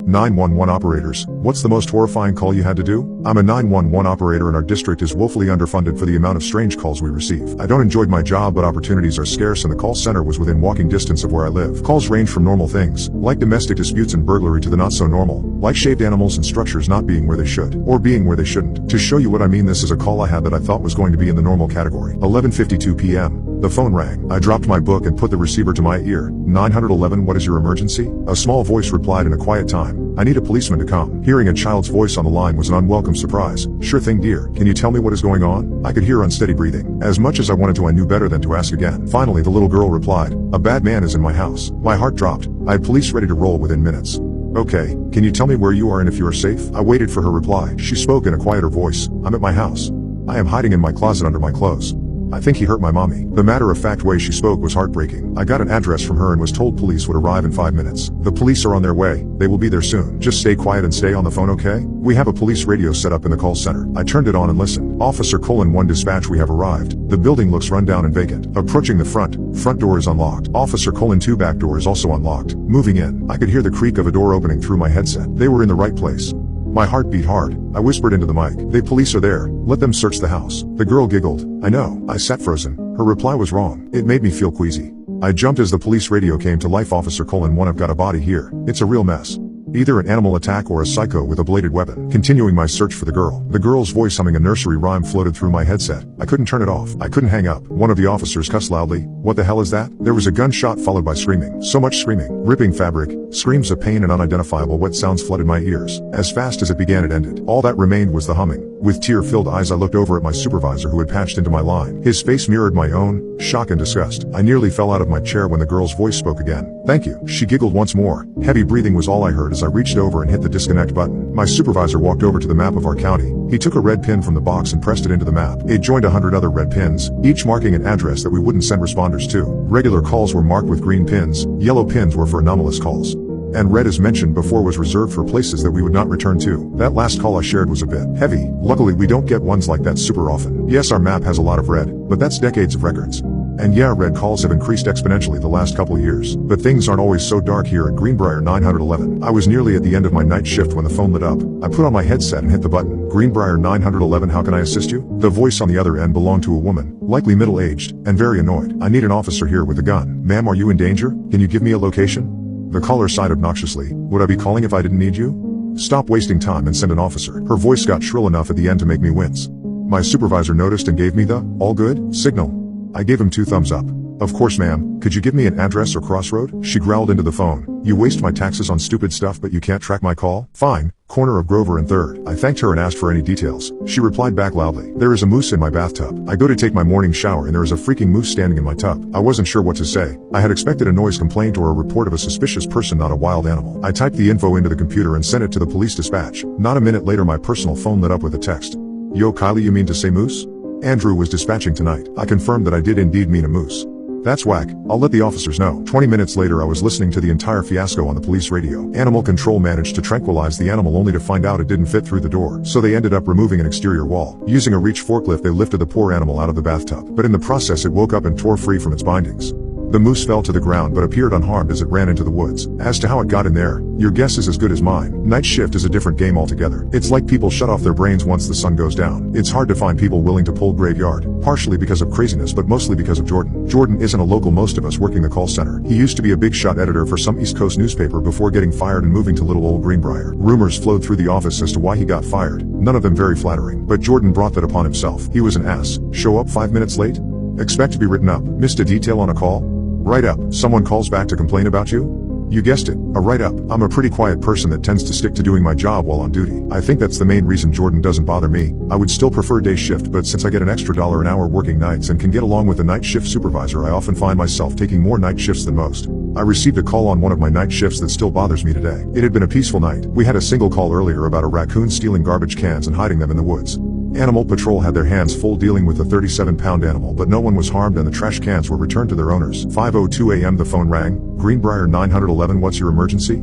911 operators, what's the most horrifying call you had to do? I'm a 911 operator and our district is woefully underfunded for the amount of strange calls we receive. I don't enjoy my job, but opportunities are scarce and the call center was within walking distance of where I live. Calls range from normal things, like domestic disputes and burglary, to the not so normal, like shaved animals and structures not being where they should, or being where they shouldn't. To show you what I mean, this is a call I had that I thought was going to be in the normal category. 11:52 p.m. The phone rang. I dropped my book and put the receiver to my ear. 911, what is your emergency? A small voice replied in a quiet time. I need a policeman to come. Hearing a child's voice on the line was an unwelcome surprise. Sure thing, dear. Can you tell me what is going on? I could hear unsteady breathing. As much as I wanted to, I knew better than to ask again. Finally, the little girl replied, a bad man is in my house. My heart dropped. I had police ready to roll within minutes. Okay, can you tell me where you are and if you are safe? I waited for her reply. She spoke in a quieter voice. I'm at my house. I am hiding in my closet under my clothes. I think he hurt my mommy. The matter-of-fact way she spoke was heartbreaking. I got an address from her and was told police would arrive in 5 minutes. The police are on their way. They will be there soon. Just stay quiet and stay on the phone, okay? We have a police radio set up in the call center. I turned it on and listened. Officer :1 dispatch, we have arrived. The building looks run down and vacant. Approaching the front door is unlocked. Officer :2 back door is also unlocked. Moving in. I could hear the creak of a door opening through my headset. They were in the right place. My heart beat hard. I whispered into the mic. The police are there. Let them search the house. The girl giggled. I know. I sat frozen. Her reply was wrong. It made me feel queasy. I jumped as the police radio came to life. Officer :1, I've got a body here. It's a real mess. Either an animal attack or a psycho with a bladed weapon. Continuing my search for the girl. The girl's voice humming a nursery rhyme floated through my headset. I couldn't turn it off. I couldn't hang up. One of the officers cussed loudly. What the hell is that? There was a gunshot followed by screaming. So much screaming. Ripping fabric. Screams of pain and unidentifiable wet sounds flooded my ears. As fast as it began, it ended. All that remained was the humming. With tear-filled eyes, I looked over at my supervisor who had patched into my line. His face mirrored my own, shock and disgust. I nearly fell out of my chair when the girl's voice spoke again. Thank you. She giggled once more. Heavy breathing was all I heard as I reached over and hit the disconnect button. My supervisor walked over to the map of our county. He took a red pin from the box and pressed it into the map. It joined 100 other red pins, each marking an address that we wouldn't send responders to. Regular calls were marked with green pins, yellow pins were for anomalous calls. And red, as mentioned before, was reserved for places that we would not return to. That last call I shared was a bit heavy. Luckily, we don't get ones like that super often. Yes, our map has a lot of red, but that's decades of records. And yeah, red calls have increased exponentially the last couple of years. But things aren't always so dark here at Greenbrier 911. I was nearly at the end of my night shift when the phone lit up. I put on my headset and hit the button. Greenbrier 911, how can I assist you? The voice on the other end belonged to a woman, likely middle-aged, and very annoyed. I need an officer here with a gun. Ma'am, are you in danger? Can you give me a location? The caller sighed obnoxiously. Would I be calling if I didn't need you? Stop wasting time and send an officer. Her voice got shrill enough at the end to make me wince. My supervisor noticed and gave me the all good signal. I gave him 2 thumbs up. Of course, ma'am. Could you give me an address or crossroad? She growled into the phone. You waste my taxes on stupid stuff, but you can't track my call? Fine. Corner of Grover and 3rd. I thanked her and asked for any details. She replied back loudly. There is a moose in my bathtub. I go to take my morning shower and there is a freaking moose standing in my tub. I wasn't sure what to say. I had expected a noise complaint or a report of a suspicious person, not a wild animal. I typed the info into the computer and sent it to the police dispatch. Not a minute later, my personal phone lit up with a text. Yo, Kylie, you mean to say moose? Andrew was dispatching tonight. I confirmed that I did indeed mean a moose. That's whack. I'll let the officers know. 20 minutes later, I was listening to the entire fiasco on the police radio. Animal control managed to tranquilize the animal only to find out it didn't fit through the door. So they ended up removing an exterior wall. Using a reach forklift, they lifted the poor animal out of the bathtub. But in the process, it woke up and tore free from its bindings. The moose fell to the ground but appeared unharmed as it ran into the woods. As to how it got in there, your guess is as good as mine. Night shift is a different game altogether. It's like people shut off their brains once the sun goes down. It's hard to find people willing to pull graveyard, partially because of craziness but mostly because of Jordan. Jordan isn't a local, most of us working the call center. He used to be a big shot editor for some East Coast newspaper before getting fired and moving to little old Greenbrier. Rumors flowed through the office as to why he got fired, none of them very flattering. But Jordan brought that upon himself. He was an ass. Show up 5 minutes late? Expect to be written up. Missed a detail on a call? Write up. Someone calls back to complain about you? You guessed it, a write-up. I'm a pretty quiet person that tends to stick to doing my job while on duty. I think that's the main reason Jordan doesn't bother me. I would still prefer day shift, but since I get an extra $1 an hour working nights and can get along with a night shift supervisor, I often find myself taking more night shifts than most. I received a call on one of my night shifts that still bothers me today. It had been a peaceful night. We had a single call earlier about a raccoon stealing garbage cans and hiding them in the woods. Animal Patrol had their hands full dealing with the 37-pound animal, but no one was harmed and the trash cans were returned to their owners. 5:02 a.m. the phone rang. Greenbrier 911, what's your emergency?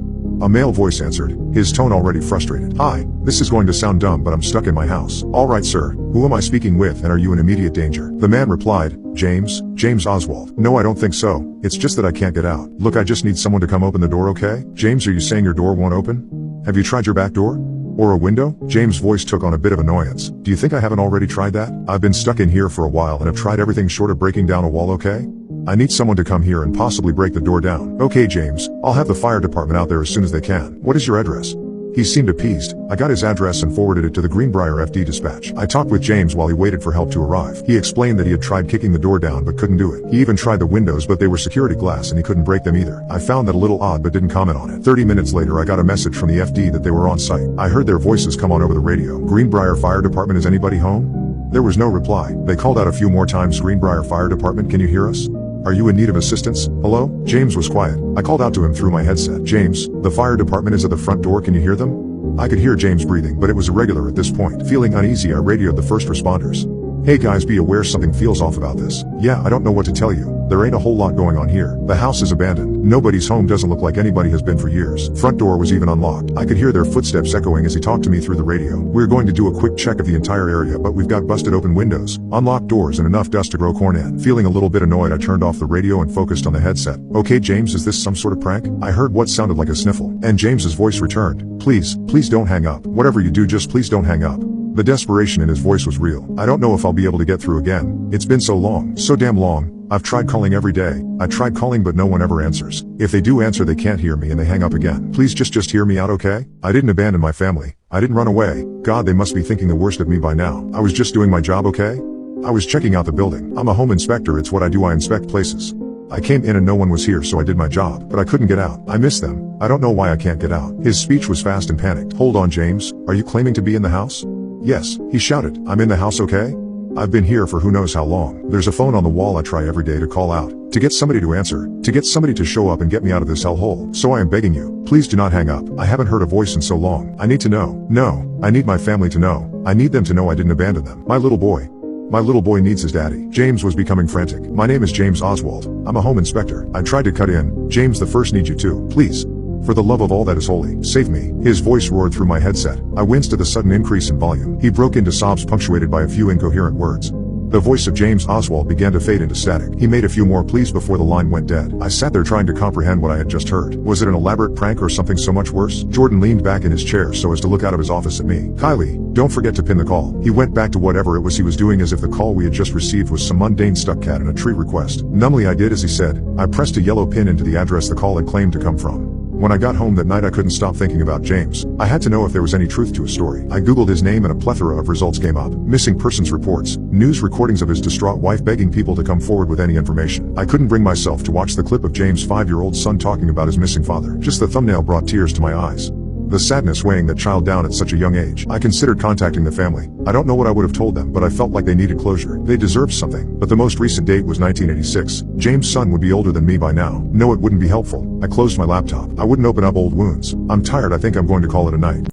A male voice answered, his tone already frustrated. Hi, this is going to sound dumb, but I'm stuck in my house. All right, sir. Who am I speaking with and are you in immediate danger? The man replied, James Oswald. No, I don't think so. It's just that I can't get out. Look, I just need someone to come open the door, okay? James, are you saying your door won't open? Have you tried your back door? Or a window? James' voice took on a bit of annoyance. Do you think I haven't already tried that? I've been stuck in here for a while and have tried everything short of breaking down a wall, okay? I need someone to come here and possibly break the door down. Okay, James, I'll have the fire department out there as soon as they can. What is your address? He seemed appeased. I got his address and forwarded it to the Greenbrier FD dispatch. I talked with James while he waited for help to arrive. He explained that he had tried kicking the door down but couldn't do it. He even tried the windows, but they were security glass and he couldn't break them either. I found that a little odd but didn't comment on it. 30 minutes later I got a message from the FD that they were on site. I heard their voices come on over the radio. Greenbrier Fire Department, is anybody home? There was no reply. They called out a few more times. Greenbrier Fire Department, can you hear us? Are you in need of assistance? Hello? James was quiet. I called out to him through my headset. James, the fire department is at the front door, can you hear them? I could hear James breathing, but it was irregular at this point. Feeling uneasy, I radioed the first responders. Hey guys, be aware something feels off about this. Yeah, I don't know what to tell you. There ain't a whole lot going on here. The house is abandoned. Nobody's home, doesn't look like anybody has been for years. Front door was even unlocked. I could hear their footsteps echoing as he talked to me through the radio. We're going to do a quick check of the entire area, but we've got busted open windows, unlocked doors, and enough dust to grow corn in. Feeling a little bit annoyed, I turned off the radio and focused on the headset. Okay, James, is this some sort of prank? I heard what sounded like a sniffle, and James's voice returned. Please don't hang up. Whatever you do, just please don't hang up. The desperation in his voice was real. I don't know if I'll be able to get through again. It's been so long. So damn long. I've tried calling every day. I tried calling but no one ever answers. If they do answer, they can't hear me and they hang up again. Please just hear me out, okay? I didn't abandon my family. I didn't run away. God, they must be thinking the worst of me by now. I was just doing my job, okay? I was checking out the building. I'm a home inspector, it's what I do, I inspect places. I came in and no one was here, so I did my job, but I couldn't get out. I miss them. I don't know why I can't get out. His speech was fast and panicked. Hold on, James. Are you claiming to be in the house? Yes, he shouted. I'm in the house, okay? I've been here for who knows how long. There's a phone on the wall I try every day to call out, to get somebody to answer, to get somebody to show up and get me out of this hellhole. So I am begging you, please do not hang up. I haven't heard a voice in so long. I need to know. No, I need my family to know. I need them to know I didn't abandon them. My little boy needs his daddy. James was becoming frantic. My name is James Oswald. I'm a home inspector. I tried to cut in. James, the first need you too. Please. For the love of all that is holy, save me. His voice roared through my headset. I winced at the sudden increase in volume. He broke into sobs punctuated by a few incoherent words. The voice of James Oswald began to fade into static. He made a few more pleas before the line went dead. I sat there trying to comprehend what I had just heard. Was it an elaborate prank or something so much worse? Jordan leaned back in his chair so as to look out of his office at me. Kylie, don't forget to pin the call. He went back to whatever it was he was doing, as if the call we had just received was some mundane stuck cat in a tree request. Numbly I did as he said. I pressed a yellow pin into the address the call had claimed to come from. When I got home that night, I couldn't stop thinking about James. I had to know if there was any truth to his story. I googled his name and a plethora of results came up. Missing persons reports, news recordings of his distraught wife begging people to come forward with any information. I couldn't bring myself to watch the clip of James' 5-year-old son talking about his missing father. Just the thumbnail brought tears to my eyes. The sadness weighing that child down at such a young age. I considered contacting the family. I don't know what I would have told them, but I felt like they needed closure. They deserved something. But the most recent date was 1986. James' son would be older than me by now. No, it wouldn't be helpful. I closed my laptop. I wouldn't open up old wounds. I'm tired. I think I'm going to call it a night.